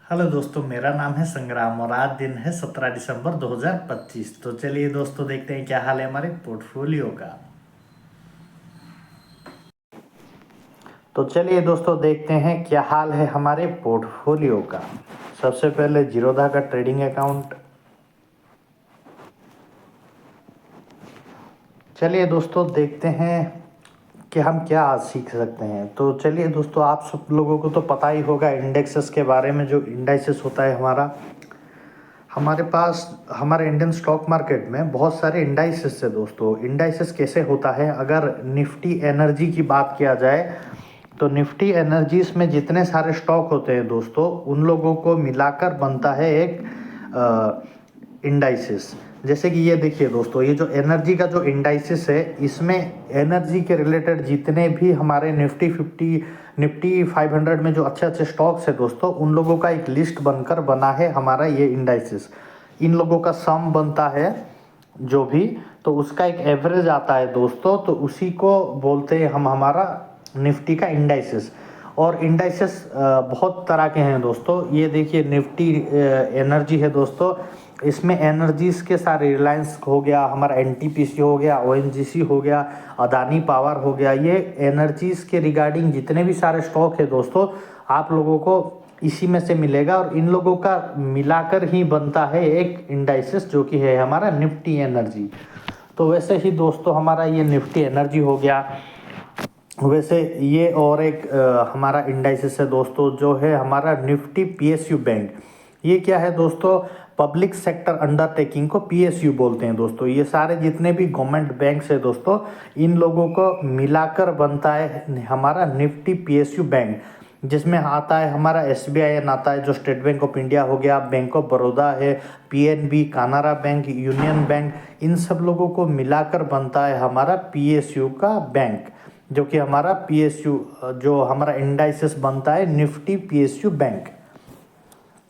Hello दोस्तों, मेरा नाम है संग्राम और आज दिन है 17 दिसंबर 2025। तो चलिए दोस्तों, देखते हैं क्या हाल है हमारे पोर्टफोलियो का। तो चलिए दोस्तों, देखते हैं क्या हाल है हमारे पोर्टफोलियो का। सबसे पहले जीरोधा का ट्रेडिंग अकाउंट। चलिए दोस्तों, देखते हैं कि हम क्या आज सीख सकते हैं। तो चलिए दोस्तों, आप सब लोगों को तो पता ही होगा इंडेक्सेस के बारे में। जो इंडाइसेस होता है हमारे पास हमारे इंडियन स्टॉक मार्केट में बहुत सारे इंडाइसेस है दोस्तों। इंडाइसेस कैसे होता है, अगर निफ्टी एनर्जी की बात किया जाए तो निफ्टी एनर्जीज में जितने सारे स्टॉक होते हैं दोस्तों, उन लोगों को मिलाकर बनता है एक इंडाइसिस। जैसे कि ये देखिए दोस्तों, ये जो एनर्जी का जो इंडाइसिस है, इसमें एनर्जी के रिलेटेड जितने भी हमारे निफ्टी 500 में जो अच्छे अच्छे स्टॉक्स है दोस्तों, उन लोगों का एक लिस्ट बनकर बना है हमारा ये इंडाइसिस। इन लोगों का सम बनता है जो भी, तो उसका एक एवरेज आता है दोस्तों, तो उसी को बोलते हैं हम हमारा निफ्टी का इंडाइसिस। और इंडाइसेस बहुत तरह के हैं दोस्तों। ये देखिए निफ्टी एनर्जी है दोस्तों। इसमें एनर्जीज के सारे रिलायंस हो गया, हमारा एनटीपीसी हो गया, ओएनजीसी हो गया, अदानी पावर हो गया। ये एनर्जीज के रिगार्डिंग जितने भी सारे स्टॉक है दोस्तों, आप लोगों को इसी में से मिलेगा और इन लोगों का मिलाकर ही बनता है एक इंडाइसिस, जो कि है हमारा निफ्टी एनर्जी। तो वैसे ही दोस्तों, हमारा ये निफ्टी एनर्जी हो गया। वैसे ये और एक हमारा इंडाइसिस है दोस्तों, जो है हमारा निफ्टी पीएसयू बैंक। ये क्या है दोस्तों, पब्लिक सेक्टर अंडरटेकिंग को पीएसयू बोलते हैं दोस्तों। ये सारे जितने भी गवर्नमेंट बैंक्स है दोस्तों, इन लोगों को मिलाकर बनता है हमारा निफ्टी पीएसयू बैंक, जिसमें आता है हमारा एसबीआई आता है, जो स्टेट बैंक ऑफ इंडिया हो गया, बैंक ऑफ बड़ौदा है, PNB, Canara Bank, Union Bank. इन सब लोगों को मिलाकर बनता है हमारा पीएसयू का बैंक, जो कि हमारा पीएसयू, जो हमारा इंडाइसिस बनता है निफ्टी पीएसयू बैंक।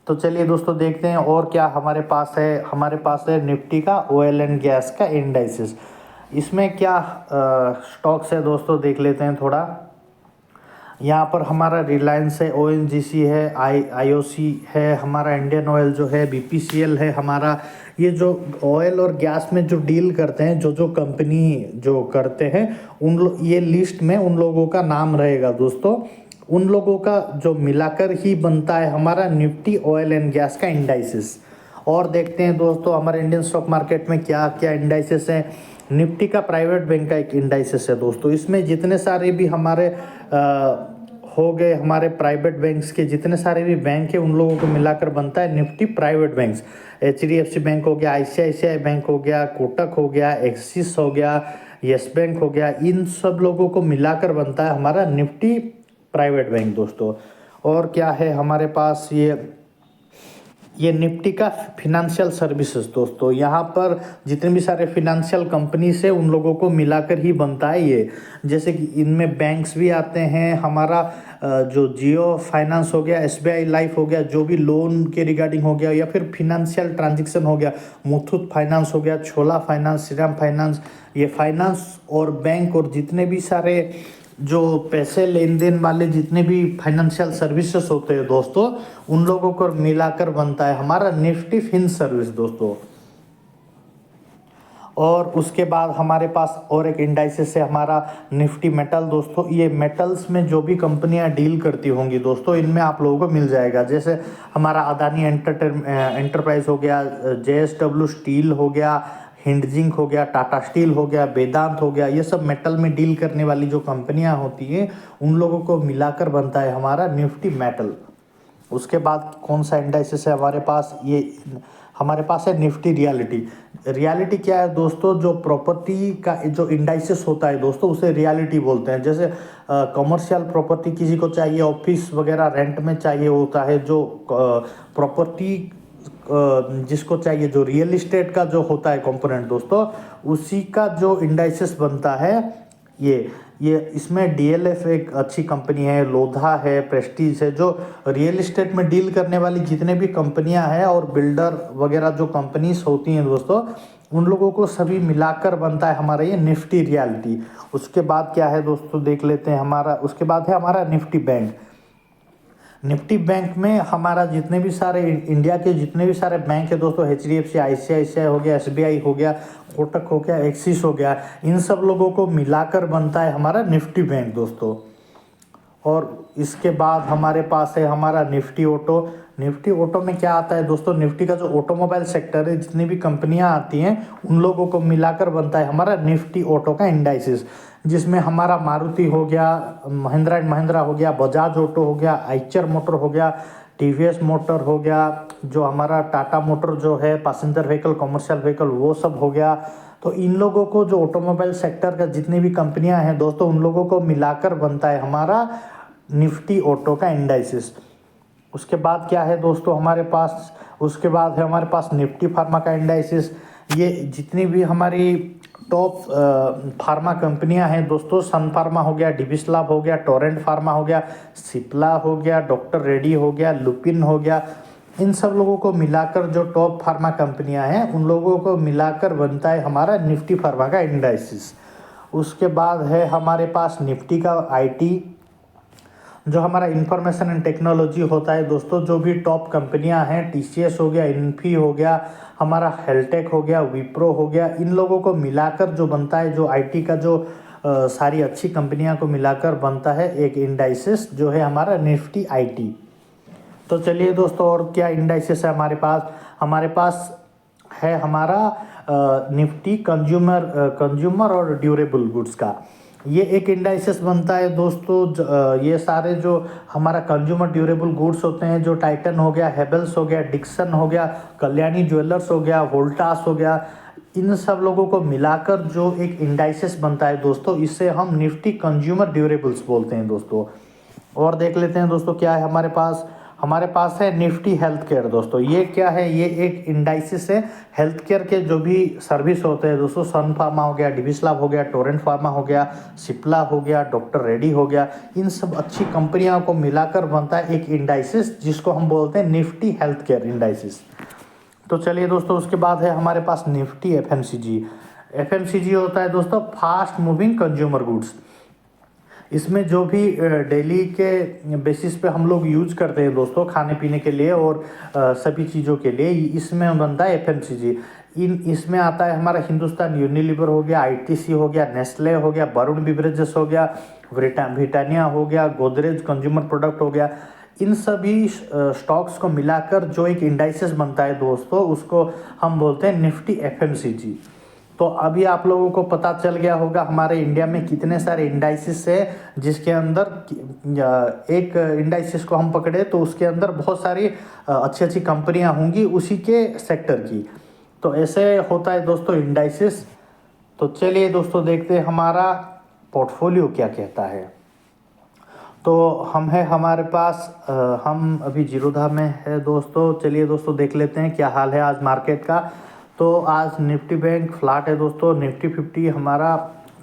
तो चलिए दोस्तों, देखते हैं और क्या हमारे पास है। हमारे पास है निफ्टी का ऑयल एंड गैस का इंडाइसिस। इसमें क्या स्टॉक्स है दोस्तों, देख लेते हैं थोड़ा। यहाँ पर हमारा रिलायंस है, ओएनजीसी है, आईओसी है, हमारा इंडियन ऑयल जो है, बीपीसीएल है हमारा। ये जो ऑयल और गैस में जो डील करते हैं, जो जो कंपनी जो करते हैं, ये लिस्ट में उन लोगों का नाम रहेगा दोस्तों। उन लोगों का जो मिलाकर ही बनता है हमारा निफ्टी ऑयल एंड गैस का इंडाइसिस। और देखते हैं दोस्तों, हमारे इंडियन स्टॉक मार्केट में क्या क्या इंडाइसिस हैं। निफ्टी का प्राइवेट बैंक का एक इंडाइसिस है दोस्तों। इसमें जितने सारे भी हमारे हो गए, हमारे प्राइवेट बैंक्स के जितने सारे भी बैंक है, उन लोगों को मिलाकर बनता है Nifty private banks. HDFC bank हो गया, आईसीआईसीआई बैंक हो गया, कोटक हो गया, एक्सिस हो गया, यस बैंक हो गया। इन सब लोगों को मिलाकर बनता है हमारा निफ्टी प्राइवेट बैंक दोस्तों। और क्या है हमारे पास, ये निफ्टी का फिनेंशियल सर्विसेज दोस्तों। यहाँ पर जितने भी सारे फिनेंशियल कंपनीज है, उन लोगों को मिलाकर ही बनता है ये। जैसे कि इनमें बैंक्स भी आते हैं, हमारा जो जियो फाइनेंस हो गया, एसबीआई लाइफ हो गया, जो भी लोन के रिगार्डिंग हो गया, या फिर फिनेंशियल ट्रांजेक्शन हो गया, मुथूट फाइनेंस हो गया, छोला फाइनेंस, श्रीराम फाइनेंस। ये फाइनेंस और बैंक और जितने भी सारे जो पैसे लेन देन वाले जितने भी फाइनेंशियल सर्विसेज होते हैं दोस्तों, उन लोगों को मिलाकर बनता है हमारा निफ्टी फिन सर्विस दोस्तों। और उसके बाद हमारे पास और एक इंडाइसिस है हमारा निफ्टी मेटल दोस्तों। ये मेटल्स में जो भी कंपनियां डील करती होंगी दोस्तों, इनमें आप लोगों को मिल जाएगा। जैसे हमारा अदानी एंटरप्राइज हो गया, जेएसडब्ल्यू स्टील हो गया, हिंडजिंक हो गया, टाटा स्टील हो गया, वेदांत हो गया। ये सब मेटल में डील करने वाली जो कंपनियां होती हैं, उन लोगों को मिलाकर बनता है हमारा निफ्टी मेटल। उसके बाद कौन सा इंडाइसिस है हमारे पास, ये हमारे पास है निफ्टी रियलिटी। रियलिटी क्या है दोस्तों, जो प्रॉपर्टी का जो इंडाइसिस होता है दोस्तों, उसे रियलिटी बोलते हैं। जैसे कमर्शियल प्रॉपर्टी किसी को चाहिए, ऑफिस वगैरह रेंट में चाहिए होता है, जो प्रॉपर्टी जिसको चाहिए, जो रियल इस्टेट का जो होता है कंपोनेंट दोस्तों, उसी का जो इंडाइसिस बनता है ये इसमें डीएलएफ एक अच्छी कंपनी है, लोधा है, प्रेस्टीज है, जो रियल इस्टेट में डील करने वाली जितने भी कंपनियां हैं और बिल्डर वगैरह जो कंपनीज होती हैं दोस्तों, उन लोगों को सभी मिलाकर बनता है हमारा ये निफ्टी रियलिटी। उसके बाद क्या है दोस्तों, देख लेते हैं हमारा। उसके बाद है हमारा निफ्टी बैंक। निफ्टी बैंक में हमारा जितने भी सारे इंडिया के जितने भी सारे बैंक है दोस्तों, HDFC, ICICI हो गया, SBI हो गया, कोटक हो गया, एक्सिस हो गया, इन सब लोगों को मिलाकर बनता है हमारा निफ्टी बैंक दोस्तों। और इसके बाद हमारे पास है हमारा निफ्टी ऑटो। निफ्टी ऑटो में क्या आता है दोस्तों, निफ्टी का जो ऑटोमोबाइल सेक्टर है, जितनी भी कंपनियां आती हैं उन लोगों को मिलाकर बनता है हमारा निफ्टी ऑटो का इंडाइसिस, जिसमें हमारा मारुति हो गया, महिंद्रा एंड महिंद्रा हो गया, बजाज ऑटो हो गया, आइचर मोटर हो गया, TVS मोटर हो गया, जो हमारा टाटा मोटर जो है पैसेंजर व्हीकल, कॉमर्शियल व्हीकल, वो सब हो गया। तो इन लोगों को जो ऑटोमोबाइल सेक्टर का जितनी भी कंपनियां हैं दोस्तों, उन लोगों को मिलाकर बनता है हमारा निफ्टी ऑटो का इंडाइसिस। उसके बाद क्या है दोस्तों हमारे पास, उसके बाद है हमारे पास निफ्टी फार्मा का इंडाइसिस। ये जितनी भी हमारी टॉप फार्मा कंपनियां हैं दोस्तों, सन फार्मा हो गया, डिविस लैब हो गया, टोरेंट फार्मा हो गया, सिप्ला हो गया, डॉक्टर रेड्डी हो गया, लुपिन हो गया, इन सब लोगों को मिलाकर जो टॉप फार्मा कंपनियां हैं उन लोगों को मिलाकर बनता है हमारा निफ्टी फार्मा का इंडाइसिस। उसके बाद है हमारे पास निफ्टी का IT, जो हमारा इंफॉर्मेशन एंड टेक्नोलॉजी होता है दोस्तों। जो भी टॉप कंपनियां हैं, TCS हो गया, इन्फी हो गया, हमारा हेल्टेक हो गया, विप्रो हो गया, इन लोगों को मिलाकर जो बनता है, जो IT का जो सारी अच्छी कंपनियां को मिलाकर बनता है एक इंडाइसिस, जो है हमारा निफ्टी IT। तो चलिए दोस्तों, और क्या इंडाइसिस है हमारे पास है हमारा निफ्टी कंज्यूमर और ड्यूरेबल गुड्स का। ये एक इंडाइसिस बनता है दोस्तों। ये सारे जो हमारा कंज्यूमर ड्यूरेबल गुड्स होते हैं, जो टाइटन हो गया, हेबल्स हो गया, डिक्सन हो गया, कल्याणी ज्वेलर्स हो गया, वोल्टास हो गया, इन सब लोगों को मिलाकर जो एक इंडाइसिस बनता है दोस्तों, इसे हम निफ्टी कंज्यूमर ड्यूरेबल्स बोलते हैं दोस्तों। और देख लेते हैं दोस्तों क्या है हमारे पास है निफ्टी हेल्थ केयर दोस्तों। ये क्या है, ये एक इंडाइसिस है हेल्थ केयर के जो भी सर्विस होते हैं दोस्तों। सन फार्मा हो गया, डिविस लैब हो गया, टोरेंट फार्मा हो गया, सिप्ला हो गया, डॉक्टर रेड्डी हो गया, इन सब अच्छी कंपनियों को मिलाकर बनता है एक इंडाइसिस, जिसको हम बोलते हैं निफ्टी हेल्थ केयर इंडाइसिस। तो चलिए दोस्तों, उसके बाद है हमारे पास निफ्टी FMCG होता है दोस्तों, फास्ट मूविंग कंज्यूमर गुड्स। इसमें जो भी डेली के बेसिस पे हम लोग यूज करते हैं दोस्तों, खाने पीने के लिए और सभी चीज़ों के लिए, इसमें बनता है FMCG। इसमें आता है हमारा हिंदुस्तान यूनिलीवर हो गया, ITC हो गया, नेस्ले हो गया, वरुण बिवरेजेस हो गया, ब्रिटानिया हो गया, गोदरेज कंज्यूमर प्रोडक्ट हो गया। इन सभी स्टॉक्स को मिलाकर जो एक इंडाइसिस बनता है दोस्तों, उसको हम बोलते हैं निफ्टी FMCG। तो अभी आप लोगों को पता चल गया होगा हमारे इंडिया में कितने सारे इंडाइसिस है, जिसके अंदर एक इंडाइसिस को हम पकड़े तो उसके अंदर बहुत सारी अच्छी अच्छी कंपनियां होंगी उसी के सेक्टर की। तो ऐसे होता है दोस्तों इंडाइसिस। तो चलिए दोस्तों, देखते हैं हमारा पोर्टफोलियो क्या कहता है। तो हमारे पास हम अभी जीरोधा में है दोस्तों। चलिए दोस्तों, देख लेते हैं क्या हाल है आज मार्केट का। तो आज निफ्टी बैंक फ्लैट है दोस्तों। निफ्टी 50 हमारा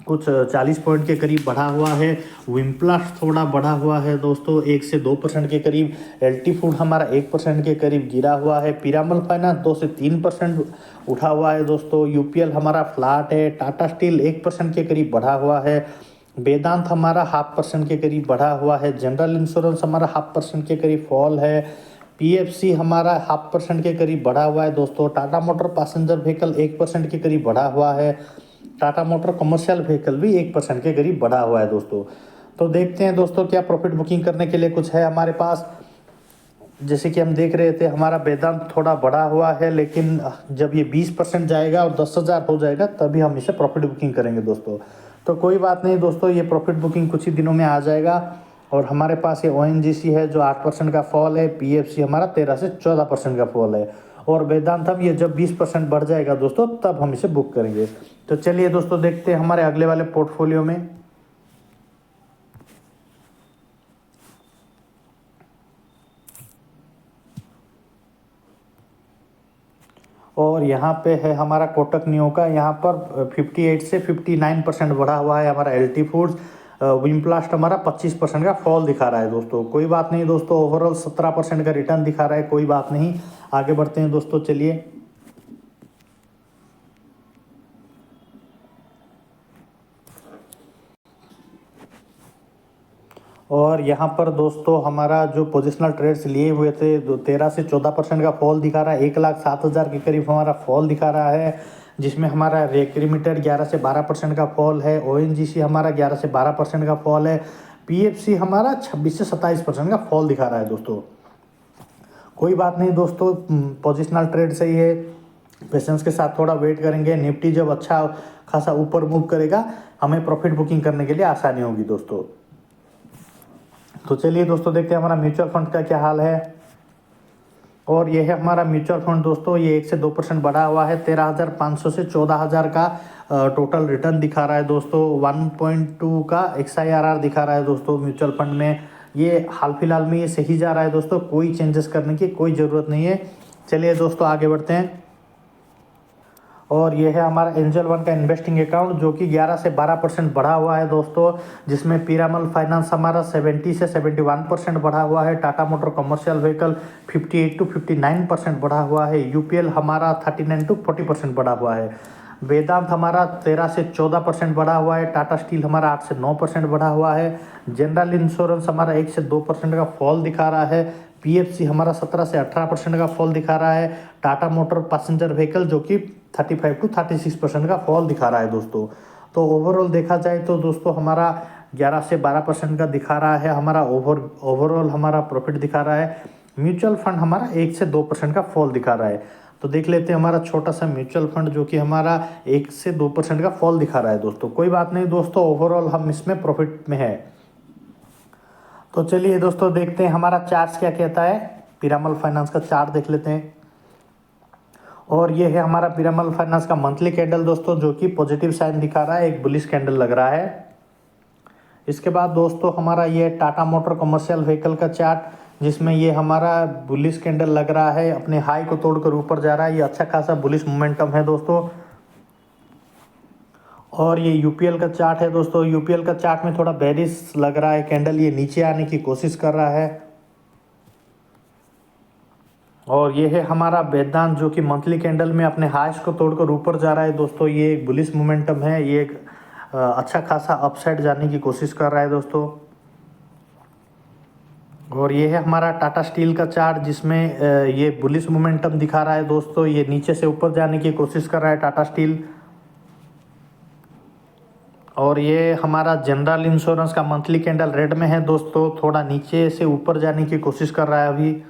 कुछ 40 पॉइंट के करीब बढ़ा हुआ है। विम्प्लास थोड़ा बढ़ा हुआ है दोस्तों, 1 से 2% के करीब। LT फूड हमारा 1% के करीब गिरा हुआ है। पीरामल फाइनेंस 2 से 3% उठा हुआ है दोस्तों। UPL हमारा फ्लैट है। टाटा स्टील 1% के करीब बढ़ा हुआ है। वेदांत हमारा 0.5% के करीब बढ़ा हुआ है। जनरल इंश्योरेंस हमारा 0.5% के करीब फॉल है। PFC हमारा 0.5% के करीब बढ़ा हुआ है दोस्तों। टाटा मोटर पैसेंजर व्हीकल 1% के करीब बढ़ा हुआ है। टाटा मोटर कमर्शियल व्हीकल भी 1% के करीब बढ़ा हुआ है दोस्तों। तो देखते हैं दोस्तों, क्या प्रॉफिट बुकिंग करने के लिए कुछ है हमारे पास। जैसे कि हम देख रहे थे, हमारा वेदांत थोड़ा बढ़ा हुआ है, लेकिन जब ये 20% जाएगा और 10,000 हो जाएगा तभी हम इसे प्रॉफिट बुकिंग करेंगे दोस्तों। तो कोई बात नहीं दोस्तों, ये प्रॉफिट बुकिंग कुछ ही दिनों में आ जाएगा। और हमारे पास ये ONGC है जो 8% का फॉल है। PFC हमारा 13 से 14% का फॉल है। और वेदांतम ये जब 20% बढ़ जाएगा दोस्तों, तब हम इसे बुक करेंगे। तो चलिए दोस्तों, देखते हैं हमारे अगले वाले पोर्टफोलियो में। और यहाँ पे है हमारा कोटक नियो का। यहाँ पर 58 से 59% बढ़ा हुआ है हमारा LT फूड्स। विम्प्लास्ट हमारा 25% का फॉल दिखा रहा है दोस्तों। कोई बात नहीं दोस्तों, ओवरऑल 17% का रिटर्न दिखा रहा है। कोई बात नहीं, आगे बढ़ते हैं दोस्तों। चलिए, और यहाँ पर दोस्तों हमारा जो पोजिशनल ट्रेड्स लिए हुए थे 13 से 14% का फॉल दिखा रहा है, 1,07,000 के करीब हमारा फॉल दिखा रहा है, जिसमें हमारा रेक लिमिटेड 11 से 12% का फॉल है, ONGC हमारा 11 से 12% का फॉल है, PFC हमारा 26 से 27% का फॉल दिखा रहा है दोस्तों। कोई बात नहीं दोस्तों, पोजिशनल ट्रेड सही है, पेशेंस के साथ थोड़ा वेट करेंगे। निफ्टी जब अच्छा खासा ऊपर मूव करेगा हमें प्रॉफिट बुकिंग करने के लिए आसानी होगी दोस्तों। तो चलिए दोस्तों देखते हैं हमारा म्यूचुअल फंड का क्या हाल है। और ये है हमारा म्यूचुअल फंड दोस्तों, ये 1 से 2% बढ़ा हुआ है, 13,500 से 14,000 का टोटल रिटर्न दिखा रहा है दोस्तों। 1.2 का XIRR दिखा रहा है दोस्तों म्यूचुअल फंड में। ये हाल फिलहाल में ये सही जा रहा है दोस्तों, कोई चेंजेस करने की कोई ज़रूरत नहीं है। चलिए दोस्तों आगे बढ़ते हैं। और ये है हमारा एंजल वन का इन्वेस्टिंग अकाउंट जो कि 11 से 12% बढ़ा हुआ है दोस्तों, जिसमें पीरामल फाइनेंस हमारा 70 से 71% बढ़ा हुआ है, Tata motor commercial vehicle 58 to 59% बढ़ा हुआ है, UPL हमारा 39 to 40% बढ़ा हुआ है, वेदांत हमारा 13 से 14% बढ़ा हुआ है, टाटा स्टील हमारा 8 से 9% बढ़ा हुआ है, जनरल इंश्योरेंस हमारा 1 से 2% का फॉल दिखा रहा है, PFC हमारा 17 से 18% का फॉल दिखा रहा है, टाटा मोटर पैसेंजर व्हीकल जो कि 35 to 36% का फॉल दिखा रहा है दोस्तों। तो ओवरऑल देखा जाए तो दोस्तों हमारा 11 से 12% का दिखा रहा है, हमारा ओवरऑल हमारा प्रॉफिट दिखा रहा है। म्यूचुअल फंड हमारा 1 से 2% का फॉल दिखा रहा है। तो देख लेते हैं हमारा छोटा सा म्यूचुअल फंड जो कि हमारा 1 से 2% का फॉल दिखा रहा है दोस्तों। कोई बात नहीं दोस्तों, ओवरऑल हम इसमें प्रॉफिट में है। तो चलिए दोस्तों देखते हैं हमारा चार्ट क्या कहता है। पीरामल फाइनेंस का चार्ट देख लेते हैं। और ये है हमारा पीरामल फाइनेंस का मंथली कैंडल दोस्तों, जो कि पॉजिटिव साइन दिखा रहा है, एक बुलिश कैंडल लग रहा है। इसके बाद दोस्तों हमारा ये टाटा मोटर कमर्शियल व्हीकल का चार्ट, जिसमें ये हमारा बुलिश कैंडल लग रहा है, अपने हाई को तोड़कर ऊपर जा रहा है, ये अच्छा खासा बुलिश मोमेंटम है दोस्तों। और ये UPL का चार्ट है दोस्तों, UPL का चार्ट में थोड़ा बेरिश लग रहा है कैंडल, ये नीचे आने की कोशिश कर रहा है। और ये है हमारा वेदांत जो कि मंथली कैंडल में अपने हाइस को तोड़कर ऊपर जा रहा है दोस्तों, ये एक बुलिश मोमेंटम है, ये एक अच्छा खासा अपसाइड जाने की कोशिश कर रहा है दोस्तों। और ये है हमारा टाटा स्टील का चार्ट, जिसमें ये बुलिश मोमेंटम दिखा रहा है दोस्तों, ये नीचे से ऊपर जाने की कोशिश कर रहा है टाटा स्टील। और ये हमारा जनरल इंश्योरेंस का मंथली कैंडल रेड में है दोस्तों, थोड़ा नीचे से ऊपर जाने की कोशिश कर रहा है अभी।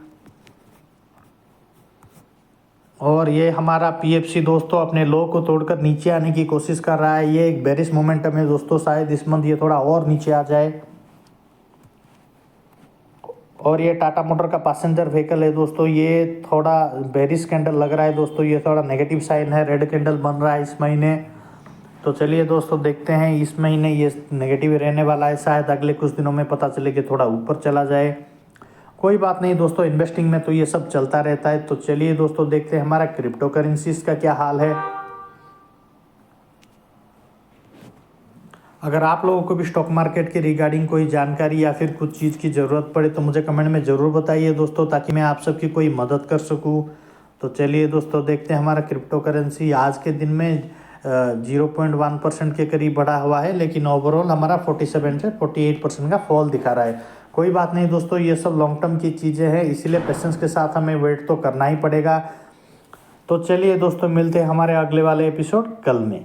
और ये हमारा PFC दोस्तों अपने लो को तोड़कर नीचे आने की कोशिश कर रहा है, ये एक बेरिश मोमेंटम है दोस्तों, शायद इस मंथ ये थोड़ा और नीचे आ जाए। और ये टाटा मोटर का पैसेंजर व्हीकल है दोस्तों, ये थोड़ा बेरिश कैंडल लग रहा है दोस्तों, ये थोड़ा नेगेटिव साइन है, रेड कैंडल बन रहा है इस महीने। तो चलिए दोस्तों देखते हैं, इस महीने ये नेगेटिव रहने वाला है, शायद अगले कुछ दिनों में पता चले कि थोड़ा ऊपर चला जाए। कोई बात नहीं दोस्तों, इन्वेस्टिंग में तो ये सब चलता रहता है। तो चलिए दोस्तों देखते हैं हमारा क्रिप्टो करेंसीज का क्या हाल है। अगर आप लोगों को भी स्टॉक मार्केट के रिगार्डिंग कोई जानकारी या फिर कुछ चीज़ की ज़रूरत पड़े तो मुझे कमेंट में ज़रूर बताइए दोस्तों, ताकि मैं आप सबकी कोई मदद कर सकूं। तो चलिए दोस्तों देखते हैं हमारा क्रिप्टो करेंसी आज के दिन में 0.1% के करीब बढ़ा हुआ है, लेकिन ओवरऑल हमारा 47 से 48% का फॉल दिखा रहा है। कोई बात नहीं दोस्तों, ये सब लॉन्ग टर्म की चीज़ें हैं, इसीलिए पेशेंस के साथ हमें वेट तो करना ही पड़ेगा। तो चलिए दोस्तों मिलते हैं हमारे अगले वाले एपिसोड कल में।